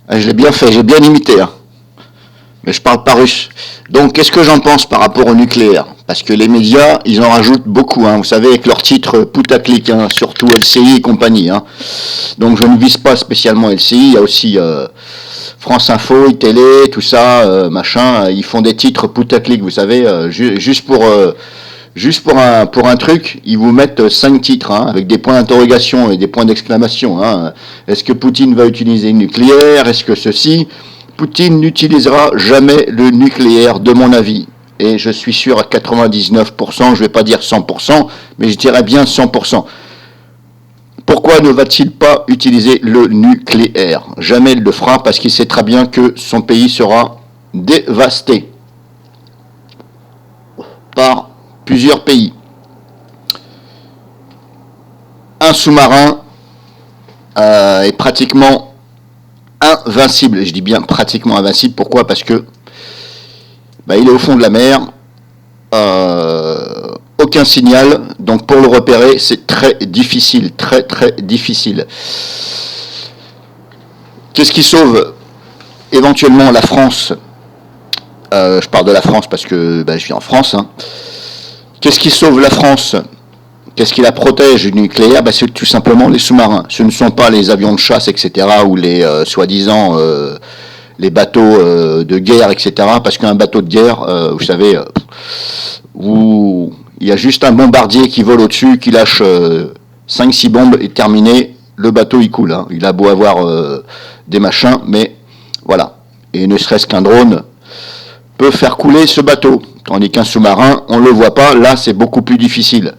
Ah, je l'ai bien fait, j'ai bien imité, hein. Mais je parle pas russe. Donc, qu'est-ce que j'en pense par rapport au nucléaire? Parce que les médias, ils en rajoutent beaucoup, hein. Vous savez, avec leurs titres putaclic, hein, surtout LCI et compagnie, hein. Donc, je ne vise pas spécialement LCI. Il y a aussi France Info, iTélé, tout ça, machin. Ils font des titres putaclic, vous savez, juste pour un truc, ils vous mettent 5 titres, hein, avec des points d'interrogation et des points d'exclamation, hein. Est-ce que Poutine va utiliser le nucléaire? Est-ce que ceci? Poutine n'utilisera jamais le nucléaire, de mon avis. Et je suis sûr à 99%, je ne vais pas dire 100%, mais je dirais bien 100%. Pourquoi ne va-t-il pas utiliser le nucléaire? Jamais il le fera, parce qu'il sait très bien que son pays sera dévasté par plusieurs pays. Un sous-marin est pratiquement invincible. Je dis bien pratiquement invincible. Pourquoi? Parce que il est au fond de la mer. Aucun signal. Donc pour le repérer, c'est très difficile. Très très difficile. Qu'est-ce qui sauve éventuellement la France? Je parle de la France parce que je vis en France, hein. Qu'est-ce qui sauve la France? Qu'est-ce qui la protège du nucléaire? C'est tout simplement les sous-marins. Ce ne sont pas les avions de chasse, etc., ou les soi-disant les bateaux de guerre, etc. Parce qu'un bateau de guerre, vous savez, où il y a juste un bombardier qui vole au-dessus, qui lâche 5-6 bombes et terminé, le bateau il coule, hein. Il a beau avoir des machins, mais voilà. Et ne serait-ce qu'un drone peut faire couler ce bateau. Tandis qu'un sous-marin, on ne le voit pas, là c'est beaucoup plus difficile.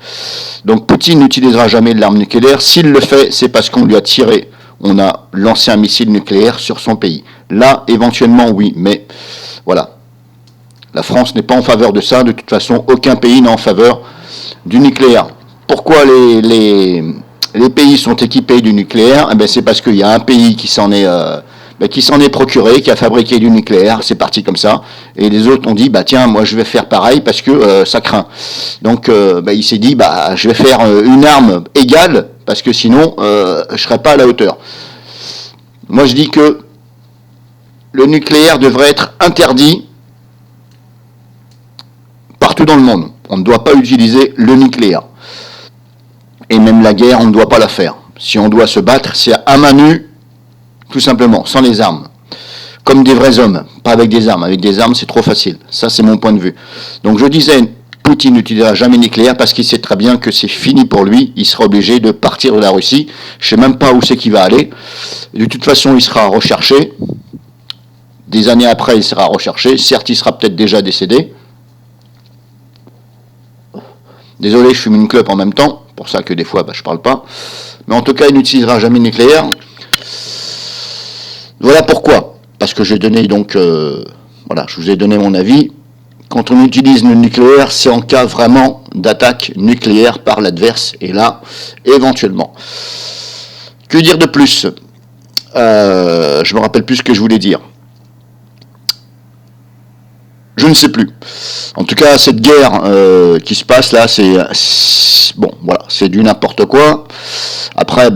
Donc Poutine n'utilisera jamais de l'arme nucléaire. S'il le fait, c'est parce qu'on lui a tiré, on a lancé un missile nucléaire sur son pays. Là, éventuellement, oui, mais voilà. La France n'est pas en faveur de ça, de toute façon, aucun pays n'est en faveur du nucléaire. Pourquoi les pays sont équipés du nucléaire? C'est parce qu'il y a un pays qui s'en est procuré, qui a fabriqué du nucléaire, c'est parti comme ça, et les autres ont dit, tiens, moi je vais faire pareil parce que ça craint. Donc il s'est dit, je vais faire une arme égale, parce que sinon, je ne serai pas à la hauteur. Moi je dis que le nucléaire devrait être interdit partout dans le monde. On ne doit pas utiliser le nucléaire. Et même la guerre, on ne doit pas la faire. Si on doit se battre, c'est à main nue, tout simplement, sans les armes. Comme des vrais hommes, pas avec des armes. Avec des armes, c'est trop facile. Ça, c'est mon point de vue. Donc je disais, Poutine n'utilisera jamais le nucléaire parce qu'il sait très bien que c'est fini pour lui. Il sera obligé de partir de la Russie. Je ne sais même pas où c'est qu'il va aller. De toute façon, il sera recherché. Des années après, il sera recherché. Certes, il sera peut-être déjà décédé. Désolé, je fume une clope en même temps. Pour ça que des fois, je ne parle pas. Mais en tout cas, il n'utilisera jamais le nucléaire. Voilà pourquoi. Parce que j'ai donné donc, je vous ai donné mon avis. Quand on utilise le nucléaire, c'est en cas vraiment d'attaque nucléaire par l'adverse. Et là, éventuellement. Que dire de plus? Je me rappelle plus ce que je voulais dire. Je ne sais plus. En tout cas, cette guerre qui se passe là, c'est du n'importe quoi. Après,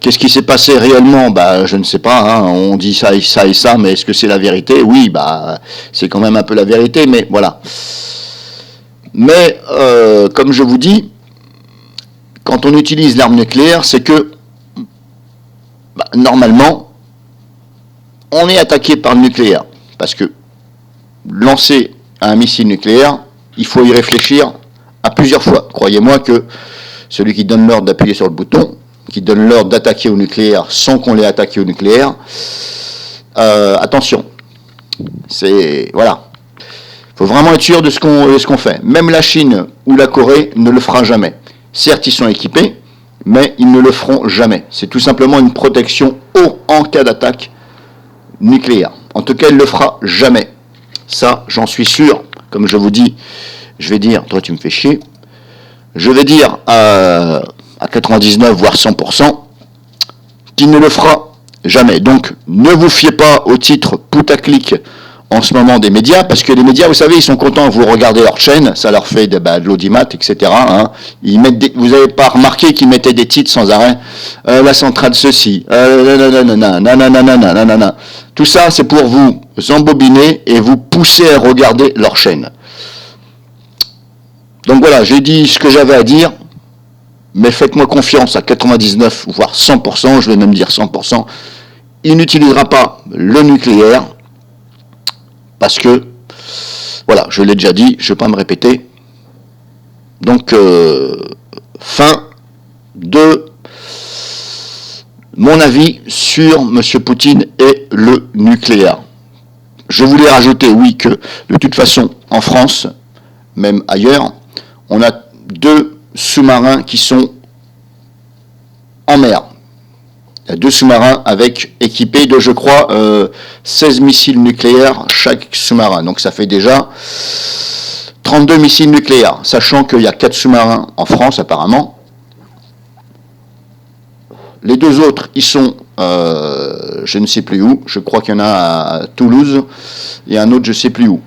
qu'est-ce qui s'est passé réellement? Je ne sais pas, hein. On dit ça et ça et ça, mais est-ce que c'est la vérité? Oui, c'est quand même un peu la vérité, mais voilà. Mais, comme je vous dis, quand on utilise l'arme nucléaire, c'est que, normalement, on est attaqué par le nucléaire. Parce que lancer un missile nucléaire, il faut y réfléchir à plusieurs fois. Croyez-moi que celui qui donne l'ordre d'appuyer sur le bouton, qui donne l'ordre d'attaquer au nucléaire sans qu'on l'ait attaqué au nucléaire, attention. Voilà. Il faut vraiment être sûr de ce qu'on fait. Même la Chine ou la Corée ne le fera jamais. Certes, ils sont équipés, mais ils ne le feront jamais. C'est tout simplement une protection en cas d'attaque nucléaire. En tout cas, il ne le fera jamais. Ça, j'en suis sûr. Comme je vous dis, je vais dire, toi tu me fais chier, je vais dire à 99 voire 100% qu'il ne le fera jamais. Donc ne vous fiez pas au titre putaclic en ce moment des médias, parce que les médias, vous savez, ils sont contents, vous regardez leur chaîne, ça leur fait de l'audimat, etc. Hein. Ils mettent vous n'avez pas remarqué qu'ils mettaient des titres sans arrêt, la centrale ceci, nanana. Tout ça, c'est pour vous embobiner et vous pousser à regarder leur chaîne. Donc voilà, j'ai dit ce que j'avais à dire, mais faites-moi confiance à 99, voire 100%, je vais même dire 100%, il n'utilisera pas le nucléaire, parce que, voilà, je l'ai déjà dit, je ne vais pas me répéter. Donc, fin de mon avis sur M. Poutine et le nucléaire. Je voulais rajouter, oui, que de toute façon, en France, même ailleurs, on a 2 sous-marins qui sont en mer. Il y a 2 sous-marins équipés de, je crois, 16 missiles nucléaires chaque sous-marin. Donc ça fait déjà 32 missiles nucléaires, sachant qu'il y a 4 sous-marins en France apparemment. Les 2 autres, ils sont, je ne sais plus où, je crois qu'il y en a à Toulouse, et un autre je ne sais plus où.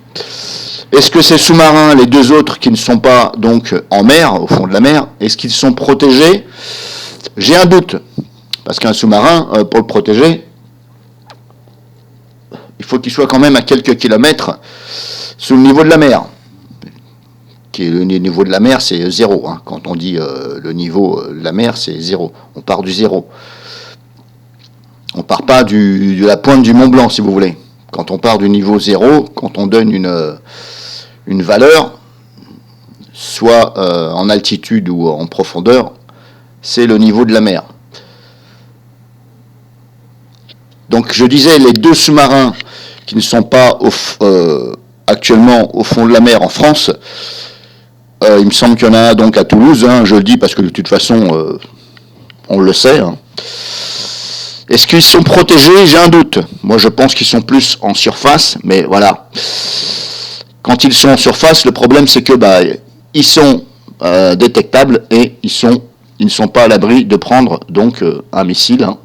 Est-ce que ces sous-marins, les 2 autres qui ne sont pas donc en mer, au fond de la mer, est-ce qu'ils sont protégés? J'ai un doute. Parce qu'un sous-marin, pour le protéger, il faut qu'il soit quand même à quelques kilomètres sous le niveau de la mer. Le niveau de la mer, c'est 0. Hein. Quand on dit le niveau de la mer, c'est 0. On part du 0. On ne part pas de la pointe du Mont Blanc, si vous voulez. Quand on part du niveau 0, quand on donne une valeur, soit en altitude ou en profondeur, c'est le niveau de la mer. Donc je disais, les 2 sous-marins qui ne sont pas actuellement au fond de la mer en France, il me semble qu'il y en a un donc à Toulouse, hein, je le dis parce que de toute façon, on le sait. Hein. Est-ce qu'ils sont protégés? J'ai un doute. Moi je pense qu'ils sont plus en surface, mais voilà. Quand ils sont en surface, le problème c'est que ils sont détectables et ils ne sont pas à l'abri de prendre donc un missile. Hein.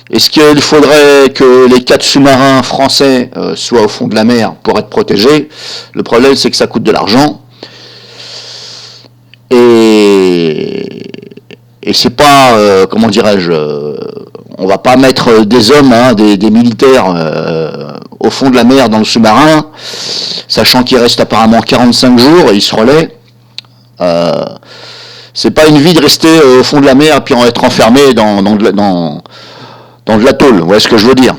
Est-ce qu'il faudrait que les 4 sous-marins français soient au fond de la mer pour être protégés? Le problème, c'est que ça coûte de l'argent. Et c'est pas, comment dirais-je, on va pas mettre des hommes, hein, des militaires au fond de la mer dans le sous-marin, sachant qu'il reste apparemment 45 jours et ils se relaient. C'est pas une vie de rester au fond de la mer et puis être enfermé dans de l'atoll, vous voyez ce que je veux dire?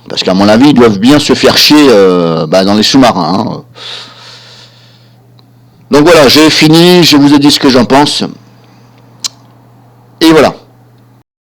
Parce qu'à mon avis, ils doivent bien se faire chier dans les sous-marins. Hein. Donc voilà, j'ai fini, je vous ai dit ce que j'en pense. Et voilà.